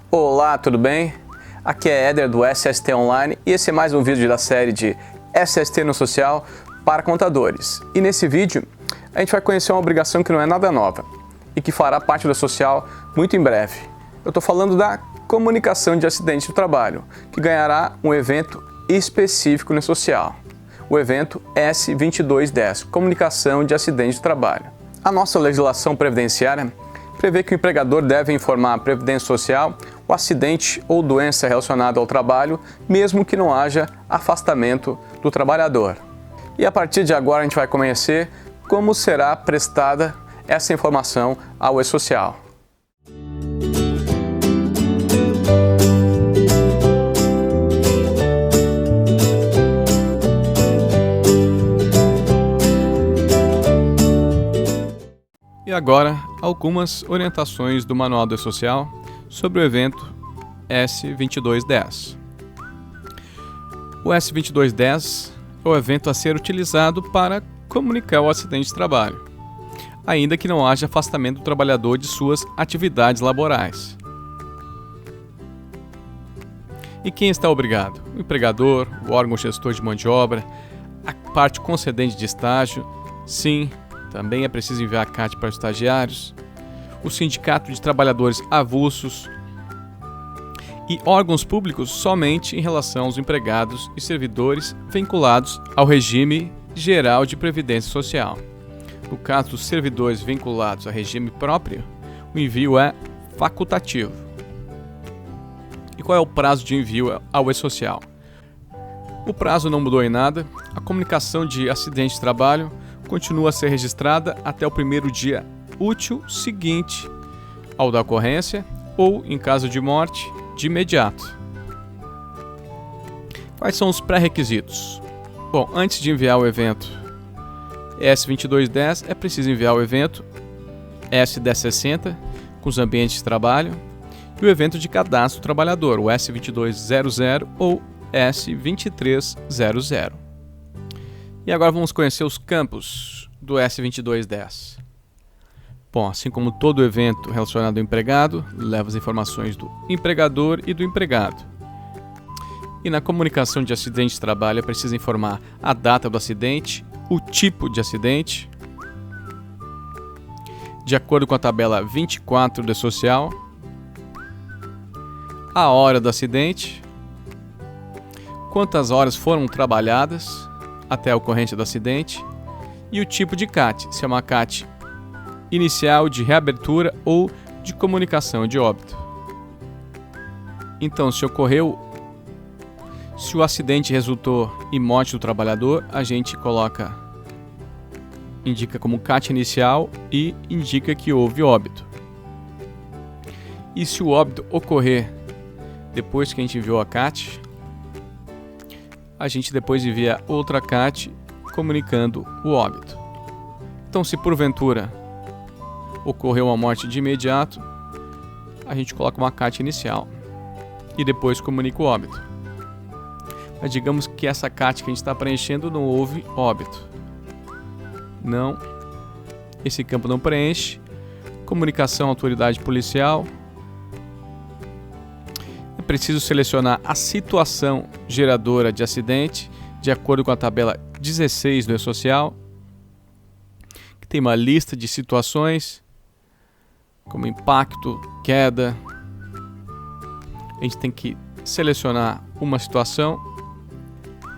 Olá, tudo bem? Aqui é Éder do SST Online e esse é mais um vídeo da série de SST no Social para contadores. E nesse vídeo a gente vai conhecer uma obrigação que não é nada nova e que fará parte do social muito em breve. Eu estou falando da comunicação de acidente do trabalho, que ganhará um evento específico no social. O evento S2210, Comunicação de Acidente do Trabalho. A nossa legislação previdenciária prevê que o empregador deve informar a Previdência Social o acidente ou doença relacionada ao trabalho, mesmo que não haja afastamento do trabalhador. E a partir de agora a gente vai conhecer como será prestada essa informação ao E-Social. E agora, algumas orientações do Manual do E-Social sobre o evento S2210. O S2210 é o evento a ser utilizado para comunicar o acidente de trabalho, ainda que não haja afastamento do trabalhador de suas atividades laborais. E quem está obrigado? O empregador, o órgão gestor de mão de obra, a parte concedente de estágio, sim. Também é preciso enviar a CAT para os estagiários, o Sindicato de Trabalhadores Avulsos e órgãos públicos somente em relação aos empregados e servidores vinculados ao regime geral de previdência social. No caso dos servidores vinculados a regime próprio, o envio é facultativo. E qual é o prazo de envio ao E-Social? O prazo não mudou em nada, a comunicação de acidente de trabalho continua a ser registrada até o primeiro dia útil seguinte ao da ocorrência ou, em caso de morte, de imediato. Quais são os pré-requisitos? Bom, antes de enviar o evento S2210, é preciso enviar o evento S1060 com os ambientes de trabalho e o evento de cadastro do trabalhador, o S2200 ou S2300. E agora vamos conhecer os campos do S2210. Bom, assim como todo evento relacionado ao empregado, leva as informações do empregador e do empregado. E na comunicação de acidente de trabalho é preciso informar a data do acidente, o tipo de acidente, de acordo com a tabela 24 do E-Social, a hora do acidente, quantas horas foram trabalhadas até a ocorrência do acidente e o tipo de CAT, se é uma CAT inicial, de reabertura ou de comunicação de óbito. Então, se o acidente resultou em morte do trabalhador, a gente indica como CAT inicial e indica que houve óbito. E se o óbito ocorrer depois que a gente enviou a CAT, a gente depois envia outra CAT comunicando o óbito. Então, se porventura ocorreu uma morte de imediato, a gente coloca uma CAT inicial e depois comunica o óbito. Mas digamos que essa CAT que a gente está preenchendo não houve óbito. Não, esse campo não preenche. Comunicação à autoridade policial. É preciso selecionar a situação geradora de acidente, de acordo com a tabela 16 do E-Social, que tem uma lista de situações, como impacto, queda. A gente tem que selecionar uma situação,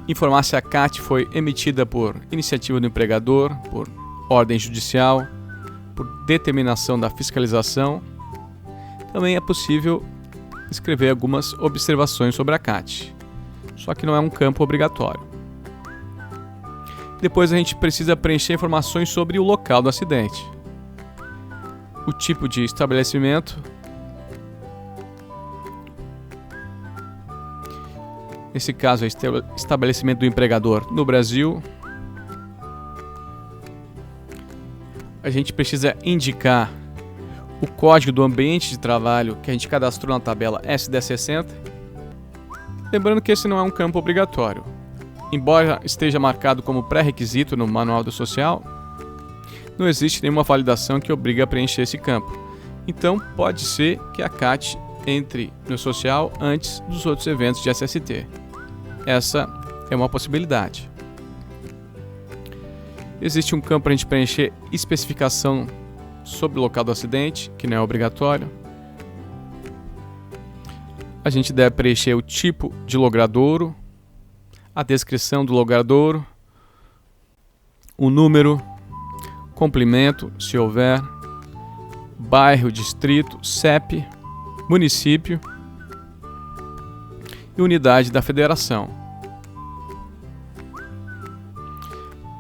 informar se a CAT foi emitida por iniciativa do empregador, por ordem judicial, por determinação da fiscalização. Também é possível escrever algumas observações sobre a CAT, só que não é um campo obrigatório. Depois a gente precisa preencher informações sobre o local do acidente, o tipo de estabelecimento, nesse caso é estabelecimento do empregador no Brasil. A gente precisa indicar o código do ambiente de trabalho que a gente cadastrou na tabela S1060. Lembrando que esse não é um campo obrigatório. Embora esteja marcado como pré-requisito no Manual do Social, não existe nenhuma validação que obrigue a preencher esse campo. Então, pode ser que a CAT entre no social antes dos outros eventos de SST. Essa é uma possibilidade. Existe um campo para a gente preencher especificação sobre o local do acidente, que não é obrigatório. A gente deve preencher o tipo de logradouro, a descrição do logradouro, o número, complemento, se houver, bairro, distrito, CEP, município e unidade da federação.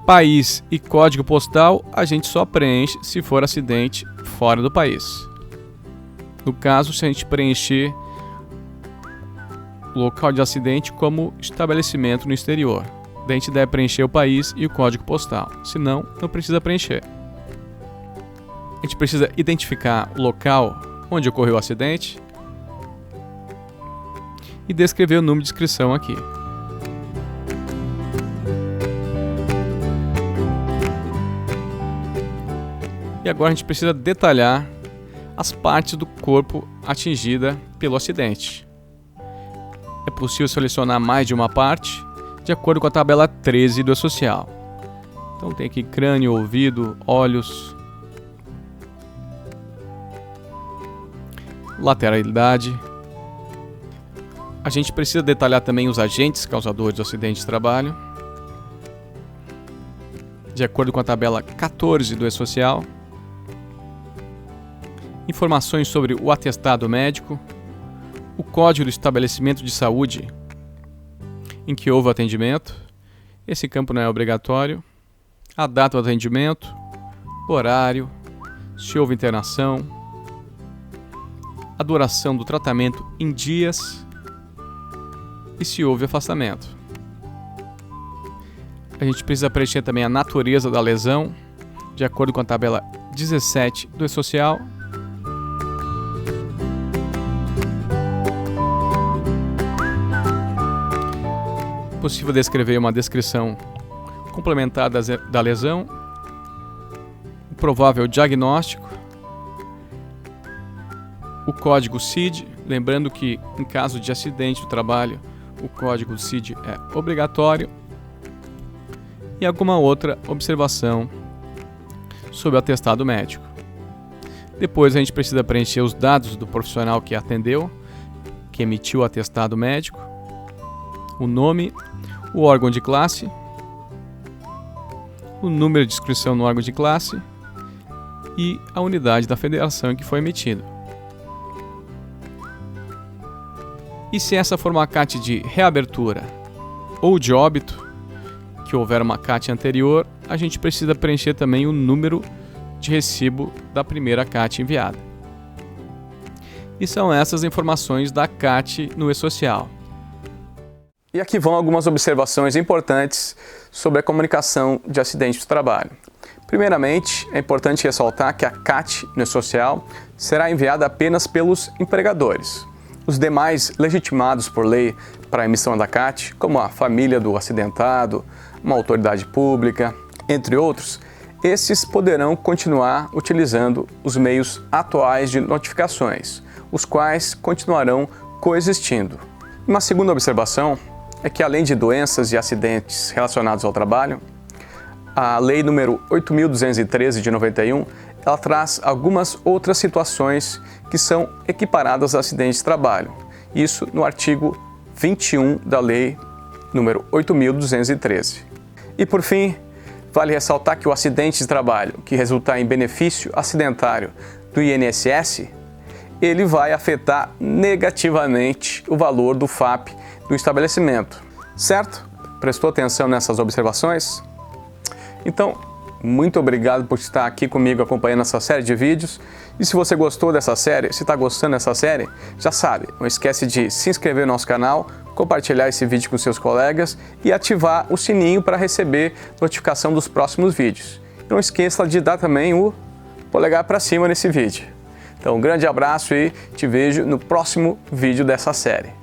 País e código postal a gente só preenche se for acidente fora do país. No caso, se a gente preencher o local de acidente como estabelecimento no exterior, daí a gente deve preencher o país e o código postal, senão não precisa preencher. A gente precisa identificar o local onde ocorreu o acidente e descrever o número de inscrição aqui. E agora a gente precisa detalhar as partes do corpo atingida pelo acidente. É possível selecionar mais de uma parte de acordo com a tabela 13 do E-Social. Então tem aqui crânio, ouvido, olhos, lateralidade. A gente precisa detalhar também os agentes causadores do acidente de trabalho, de acordo com a tabela 14 do E-Social. Informações sobre o atestado médico, o código do estabelecimento de saúde em que houve atendimento, esse campo não é obrigatório, a data do atendimento, horário, se houve internação, a duração do tratamento em dias e se houve afastamento. A gente precisa preencher também a natureza da lesão, de acordo com a tabela 17 do E-Social. É possível descrever uma descrição complementar da lesão, o provável diagnóstico, o código CID, lembrando que em caso de acidente do trabalho, o código CID é obrigatório, e alguma outra observação sobre o atestado médico. Depois a gente precisa preencher os dados do profissional que atendeu, que emitiu o atestado médico, o nome, o órgão de classe, o número de inscrição no órgão de classe e a unidade da federação em que foi emitido. E se essa for uma CAT de reabertura ou de óbito, que houver uma CAT anterior, a gente precisa preencher também o número de recibo da primeira CAT enviada. E são essas informações da CAT no E-Social. E aqui vão algumas observações importantes sobre a comunicação de acidente de trabalho. Primeiramente, é importante ressaltar que a CAT no E-Social será enviada apenas pelos empregadores. Os demais legitimados por lei para a emissão da CAT, como a família do acidentado, uma autoridade pública, entre outros, esses poderão continuar utilizando os meios atuais de notificações, os quais continuarão coexistindo. Uma segunda observação é que, além de doenças e acidentes relacionados ao trabalho, a Lei nº 8.213 de 91, ela traz algumas outras situações que são equiparadas a acidentes de trabalho. Isso no artigo 21 da Lei nº 8.213. E por fim, vale ressaltar que o acidente de trabalho que resultar em benefício acidentário do INSS, ele vai afetar negativamente o valor do FAP do estabelecimento, certo? Prestou atenção nessas observações? Então, muito obrigado por estar aqui comigo acompanhando essa série de vídeos. E se você gostou dessa série, se está gostando dessa série, já sabe, não esquece de se inscrever no nosso canal, compartilhar esse vídeo com seus colegas e ativar o sininho para receber notificação dos próximos vídeos. Não esqueça de dar também o polegar para cima nesse vídeo. Então, um grande abraço e te vejo no próximo vídeo dessa série.